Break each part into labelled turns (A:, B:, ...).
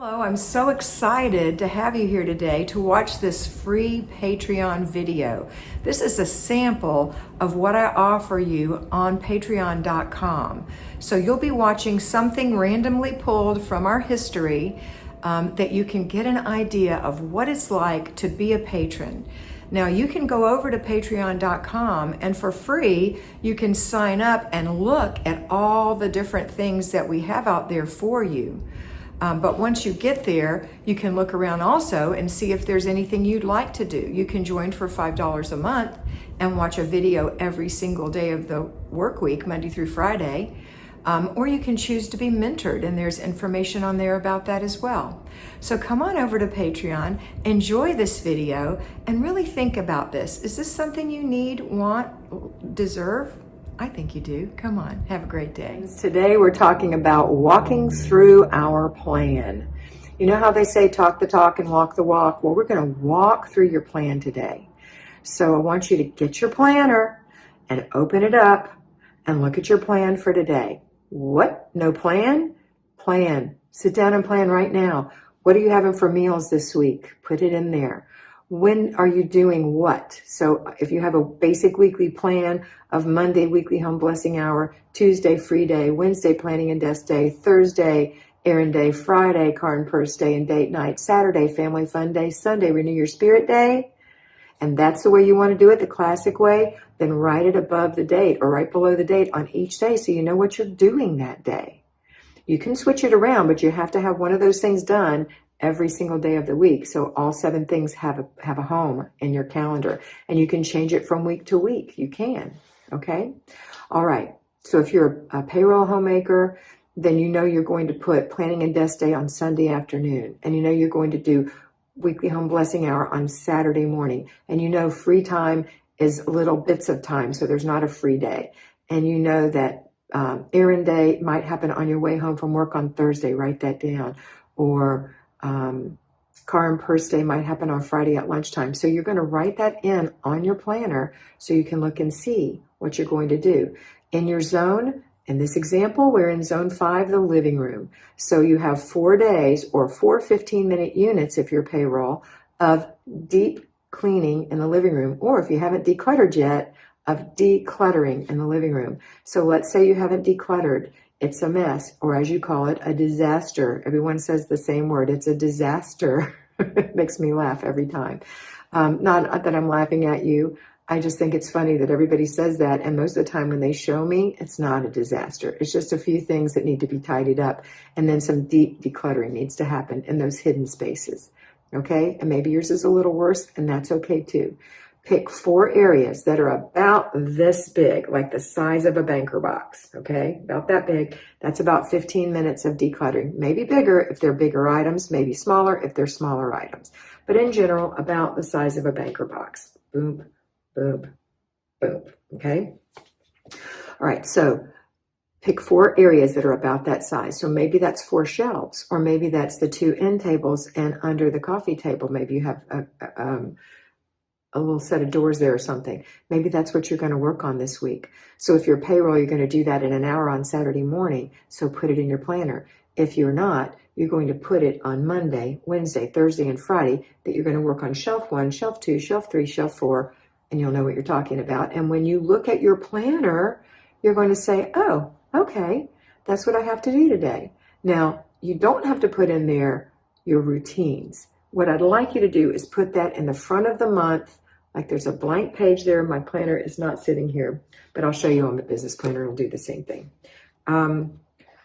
A: Hello, I'm so excited to have you here today to watch this free Patreon video. This is a sample of what I offer you on patreon.com. So you'll be watching something randomly pulled from our history that you can get an idea of what it's like to be a patron. Now you can go over to patreon.com and for free, you can sign up and look at all the different things that we have out there for you. But once you get there, you can look around also and see if there's anything you'd like to do. You can join for $5 a month and watch a video every single day of the work week, Monday through Friday. Or you can choose to be mentored, and there's information on there about that as well. So come on over to Patreon, enjoy this video, and really think about this. Is this something you need, want, deserve? I think you do. Come on, have a great day. Today we're talking about walking through our plan. You know how they say talk the talk and walk the walk? Well, we're going to walk through your plan today. So I want you to get your planner and open it up and look at your plan for today. What? No plan? Plan. Sit down and plan right now. What are you having for meals this week? Put it in there. When are you doing what? So if you have a basic weekly plan of Monday, weekly home blessing hour, Tuesday, free day, Wednesday, planning and desk day, Thursday, errand day, Friday, car and purse day and date night, Saturday, family fun day, Sunday, renew your spirit day, and that's the way you want to do it, the classic way, then write it above the date or right below the date on each day so you know what you're doing that day. You can switch it around, but you have to have one of those things done every single day of the week. So all 7 things have a home in your calendar, and you can change it from week to week. You can, okay? All right, so if you're a payroll homemaker, then you know you're going to put planning and desk day on Sunday afternoon, and you know you're going to do weekly home blessing hour on Saturday morning, and you know free time is little bits of time, so there's not a free day, and you know that errand day might happen on your way home from work on Thursday. Write that down. Or car and purse day might happen on Friday at lunchtime. So you're going to write that in on your planner so you can look and see what you're going to do. In your zone, in this example, we're in zone 5, the living room. So you have 4 days or 4 15-minute units if you're payroll of deep cleaning in the living room, or if you haven't decluttered yet, of decluttering in the living room. So let's say you haven't decluttered. It's a mess, or as you call it, a disaster. Everyone says the same word. It's a disaster. It makes me laugh every time. Not that I'm laughing at you. I just think it's funny that everybody says that, and most of the time when they show me, it's not a disaster. It's just a few things that need to be tidied up, and then some deep decluttering needs to happen in those hidden spaces, okay? And maybe yours is a little worse, and that's okay too. Pick 4 areas that are about this big, like the size of a banker box, okay? About that big. That's about 15 minutes of decluttering. Maybe bigger if they're bigger items, maybe smaller if they're smaller items. But in general, about the size of a banker box. Boom, boom, boom, okay? All right, so pick 4 areas that are about that size. So maybe that's 4 shelves, or maybe that's the 2 end tables, and under the coffee table, maybe you have a little set of doors there or something. Maybe that's what you're going to work on this week. So if you're payroll, you're going to do that in an hour on Saturday morning. So put it in your planner. If you're not, you're going to put it on Monday, Wednesday, Thursday, and Friday that you're going to work on shelf 1, shelf 2, shelf 3, shelf 4, and you'll know what you're talking about. And when you look at your planner, you're going to say, oh, okay, that's what I have to do today. Now, you don't have to put in there your routines. What I'd like you to do is put that in the front of the month. Like there's a blank page there. My planner is not sitting here, but I'll show you on the business planner. It'll do the same thing.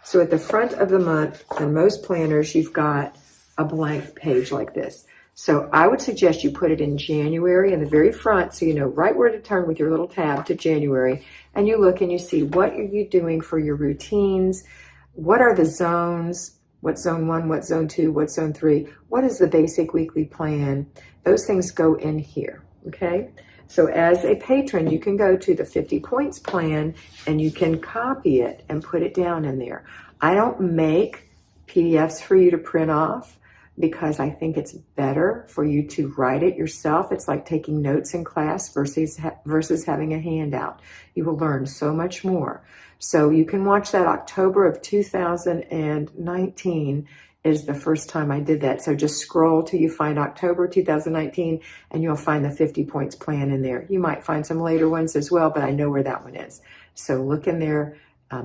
A: So at the front of the month, on most planners, you've got a blank page like this. So I would suggest you put it in January in the very front, so you know right where to turn with your little tab to January, and you look and you see what are you doing for your routines, what are the zones, what's zone 1, what's zone 2, what's zone 3, what is the basic weekly plan. Those things go in here. Okay, so as a patron, you can go to the 50 points plan and you can copy it and put it down in there. I don't make PDFs for you to print off because I think it's better for you to write it yourself. It's like taking notes in class versus having a handout. You will learn so much more. So you can watch that October of 2019 is the first time I did that. So just scroll till you find October 2019 and you'll find the 50 points plan in there. You might find some later ones as well, but I know where that one is. So look in there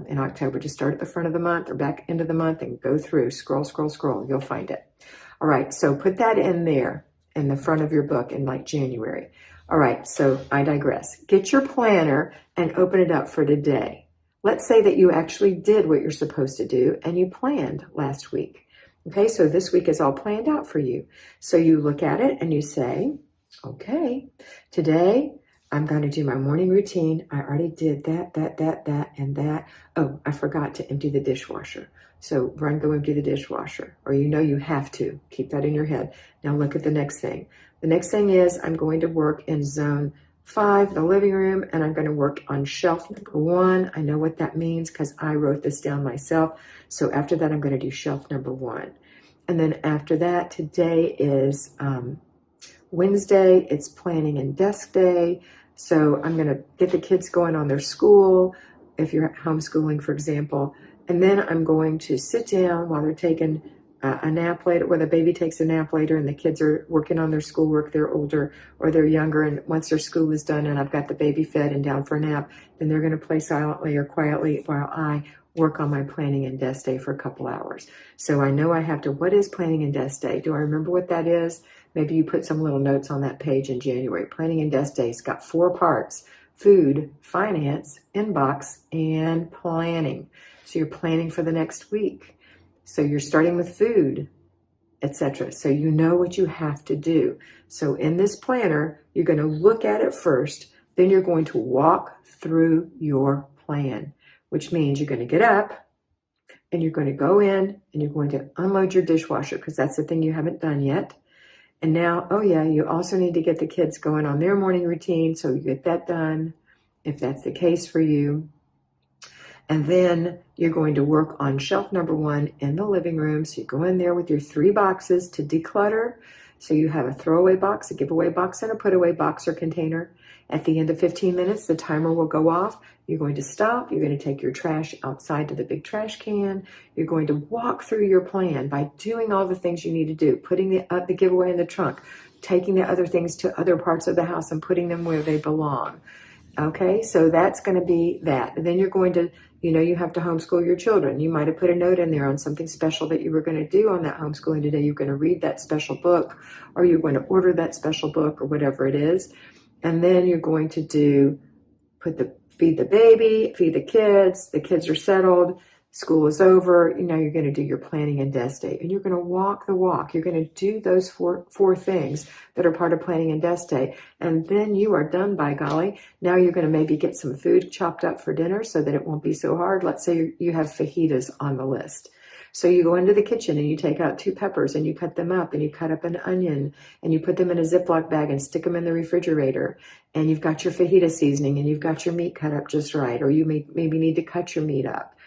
A: in October. Just start at the front of the month or back into the month and go through. Scroll, scroll, scroll. You'll find it. All right, so put that in there in the front of your book in like January. All right, so I digress. Get your planner and open it up for today. Let's say that you actually did what you're supposed to do and you planned last week. Okay, so this week is all planned out for you. So you look at it and you say, okay, today I'm going to do my morning routine. I already did that, and that. Oh, I forgot to empty the dishwasher. So run, go empty the dishwasher, or you know you have to. Keep that in your head. Now look at the next thing. The next thing is I'm going to work in zone 5, the living room, and I'm going to work on shelf number 1. I know what that means because I wrote this down myself. So after that, I'm going to do shelf number 1. And then after that, today is Wednesday. It's planning and desk day. So I'm going to get the kids going on their school, if you're homeschooling, for example. And then I'm going to sit down while they're taking a nap later, where the baby takes a nap later and the kids are working on their schoolwork. They're older or they're younger, and once their school is done and I've got the baby fed and down for a nap, then they're going to play silently or quietly while I work on my planning and desk day for a couple hours. So I know I have to, what is planning and desk day? Do I remember what that is? Maybe you put some little notes on that page in January. Planning and desk day's got 4 parts: food, finance, inbox, and planning. So you're planning for the next week. So you're starting with food, etc. So you know what you have to do. So in this planner, you're going to look at it first, then you're going to walk through your plan, which means you're going to get up and you're going to go in and you're going to unload your dishwasher because that's the thing you haven't done yet. And now, oh yeah, you also need to get the kids going on their morning routine, so you get that done if that's the case for you. And then you're going to work on shelf number 1 in the living room. So you go in there with your 3 boxes to declutter. So you have a throwaway box, a giveaway box, and a put away box or container. At the end of 15 minutes, the timer will go off. You're going to stop. You're going to take your trash outside to the big trash can. You're going to walk through your plan by doing all the things you need to do, putting the giveaway in the trunk, taking the other things to other parts of the house and putting them where they belong. Okay, so that's going to be that. And then you're going to, you have to homeschool your children. You might have put a note in there on something special that you were going to do on that homeschooling today. You're going to read that special book, or you're going to order that special book, or whatever it is. And then you're going to feed the baby, feed the kids are settled, school is over. Now you're going to do your planning and desk day, and you're going to walk the walk. You're going to do those four things that are part of planning and desk day. And then you are done, by golly. Now you're going to maybe get some food chopped up for dinner so that it won't be so hard. Let's say you have fajitas on the list. So you go into the kitchen and you take out 2 peppers and you cut them up, and you cut up an onion and you put them in a Ziploc bag and stick them in the refrigerator. And you've got your fajita seasoning and you've got your meat cut up just right, or you maybe need to cut your meat up.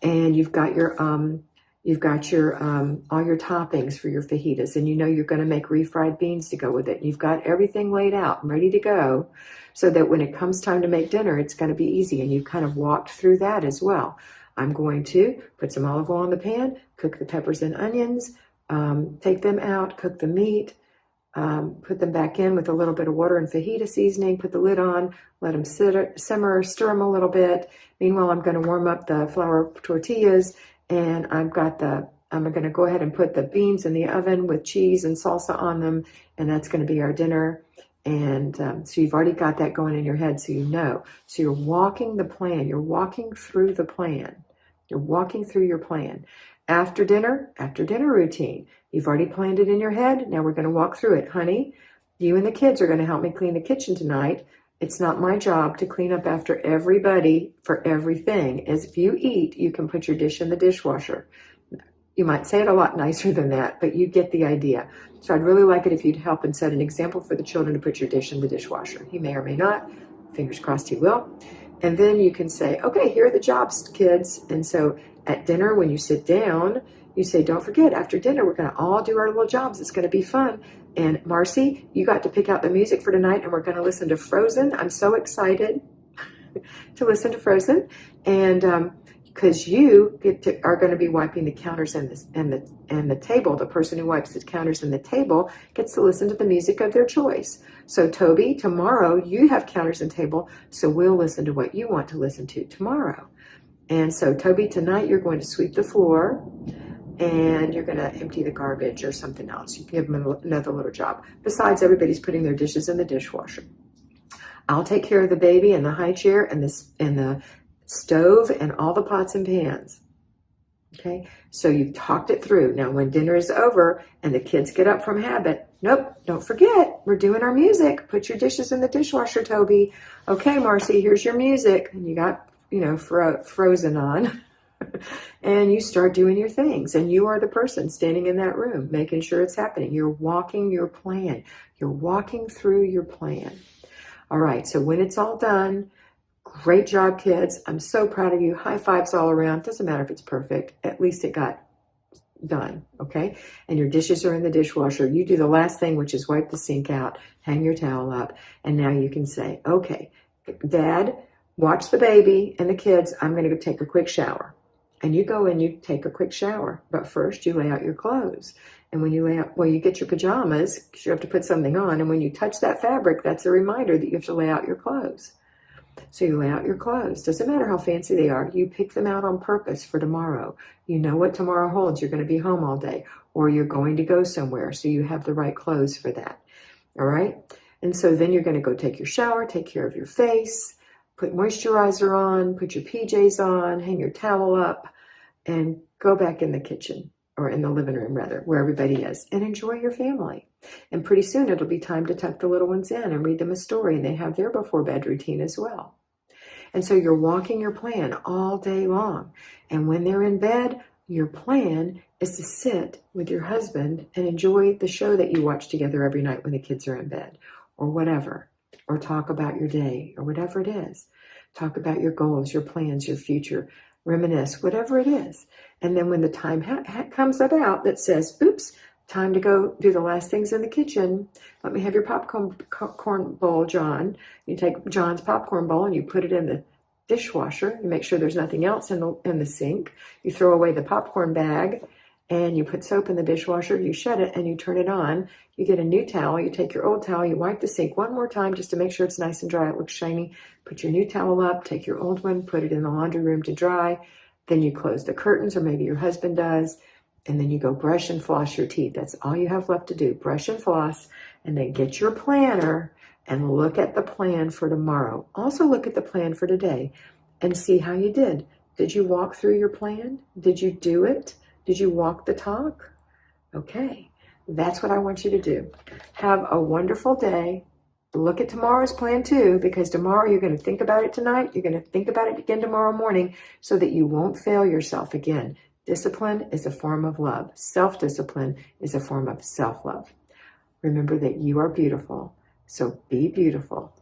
A: And you've got your all your toppings for your fajitas, and you're going to make refried beans to go with it. You've got everything laid out and ready to go, so that when it comes time to make dinner, it's going to be easy. And you kind of walked through that as well. I'm going to put some olive oil in the pan, cook the peppers and onions, take them out, cook the meat, put them back in with a little bit of water and fajita seasoning, put the lid on, let them simmer, stir them a little bit. Meanwhile, I'm going to warm up the flour tortillas, and I'm going to go ahead and put the beans in the oven with cheese and salsa on them, and that's going to be our dinner. And so you've already got that going in your head, so you know. So you're walking the plan. You're walking through the plan. You're walking through your plan. After dinner routine. You've already planned it in your head. Now we're going to walk through it. Honey, you and the kids are going to help me clean the kitchen tonight. It's not my job to clean up after everybody for everything. As if you eat, you can put your dish in the dishwasher. You might say it a lot nicer than that, but you get the idea. So I'd really like it if you'd help and set an example for the children to put your dish in the dishwasher. He may or may not. Fingers crossed he will. And then you can say, okay, here are the jobs, kids. And so at dinner, when you sit down, you say, don't forget, after dinner, we're going to all do our little jobs. It's going to be fun. And Marcy, you got to pick out the music for tonight, and we're going to listen to Frozen. I'm so excited to listen to Frozen. And because you are going to be wiping the counters and the table. The person who wipes the counters and the table gets to listen to the music of their choice. So Toby, tomorrow you have counters and table, so we'll listen to what you want to listen to tomorrow. And so Toby, tonight you're going to sweep the floor and you're going to empty the garbage or something else. You can give them another little job. Besides, everybody's putting their dishes in the dishwasher. I'll take care of the baby and the high chair and the stove and all the pots and pans. Okay, so you've talked it through. Now, when dinner is over and the kids get up from habit, nope, don't forget, we're doing our music. Put your dishes in the dishwasher, Toby. Okay, Marcy, here's your music. And you got, Frozen on. And you start doing your things. And you are the person standing in that room, making sure it's happening. You're walking your plan. You're walking through your plan. All right, so when it's all done, great job, kids. I'm so proud of you. High fives all around. Doesn't matter if it's perfect. At least it got done, okay? And your dishes are in the dishwasher. You do the last thing, which is wipe the sink out, hang your towel up, and now you can say, okay, Dad, watch the baby and the kids. I'm going to go take a quick shower. And you go and you take a quick shower. But first, you lay out your clothes. And when you lay out, you get your pajamas, because you have to put something on. And when you touch that fabric, that's a reminder that you have to lay out your clothes. So you lay out your clothes. Doesn't matter how fancy they are. You pick them out on purpose for tomorrow. You know what tomorrow holds. You're going to be home all day, or you're going to go somewhere. So you have the right clothes for that. All right. And so then you're going to go take your shower, take care of your face, put moisturizer on, put your PJs on, hang your towel up, and go back in the kitchen, or in the living room rather, where everybody is, and enjoy your family. And pretty soon it'll be time to tuck the little ones in and read them a story, and they have their before bed routine as well. And so you're walking your plan all day long. And when they're in bed, your plan is to sit with your husband and enjoy the show that you watch together every night when the kids are in bed, or whatever, or talk about your day, or whatever it is. Talk about your goals, your plans, your future, reminisce, whatever it is. And then when the time comes about that says, oops, time to go do the last things in the kitchen. Let me have your popcorn bowl, John. You take John's popcorn bowl and you put it in the dishwasher. You make sure there's nothing else in the sink. You throw away the popcorn bag and you put soap in the dishwasher. You shut it and you turn it on. You get a new towel. You take your old towel. You wipe the sink one more time just to make sure it's nice and dry. It looks shiny. Put your new towel up. Take your old one. Put it in the laundry room to dry. Then you close the curtains, or maybe your husband does. And then you go brush and floss your teeth. That's all you have left to do. Brush and floss. And then get your planner and look at the plan for tomorrow. Also look at the plan for today and see how you did. Did you walk through your plan? Did you do it? Did you walk the talk? Okay, that's what I want you to do. Have a wonderful day. Look at tomorrow's plan too, because tomorrow you're going to think about it tonight. You're going to think about it again tomorrow morning so that you won't fail yourself again. Discipline is a form of love. Self-discipline is a form of self-love. Remember that you are beautiful, so be beautiful.